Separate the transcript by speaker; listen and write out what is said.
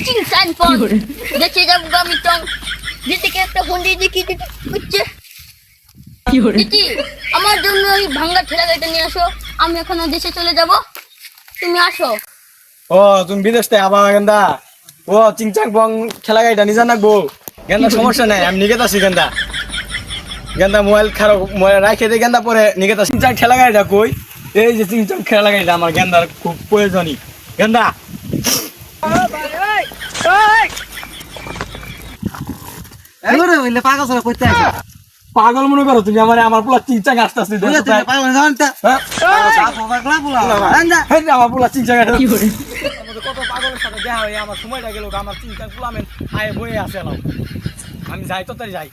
Speaker 1: চিংসান পন দেখে যাবো আমি তো যেদিকে একটা হন্ডি দেখি বুঝছে দিদি আমার জন্য ওই ভাঙ্গা ঠেলা গাড়িটা নিয়ে আসো আমি এখন দেশে চলে যাব তুমি আসো
Speaker 2: ও তুমি বিদেশ থেকে আবার গেন্দা ও চিংচাং বং খেলা গাইটা নিজা নাকবো গেন্দা সমস্যা নাই আমি নিকেত আছি গেন্দা গেন্দা মোবাইল খারাপ মোবাইল রাখে দিয়ে গেন্দা পরে নিকেত চিংচাং খেলা গাইটা কই এই যে চিংচাং খেলা গাইটা আমার গেন্দার খুব প্রয়োজনই গেন্দা পাগল মনে করো তুমি আমার পোলা চিংচাং আসতে আসতে আমার পোলা চিংচাং কত পাগলের সাথে দেখা হয় আমার সময়টা গেল আমার চিংচাং পোলামেন আয়ে বয়ে আসে আমি যাই তো তাই যাই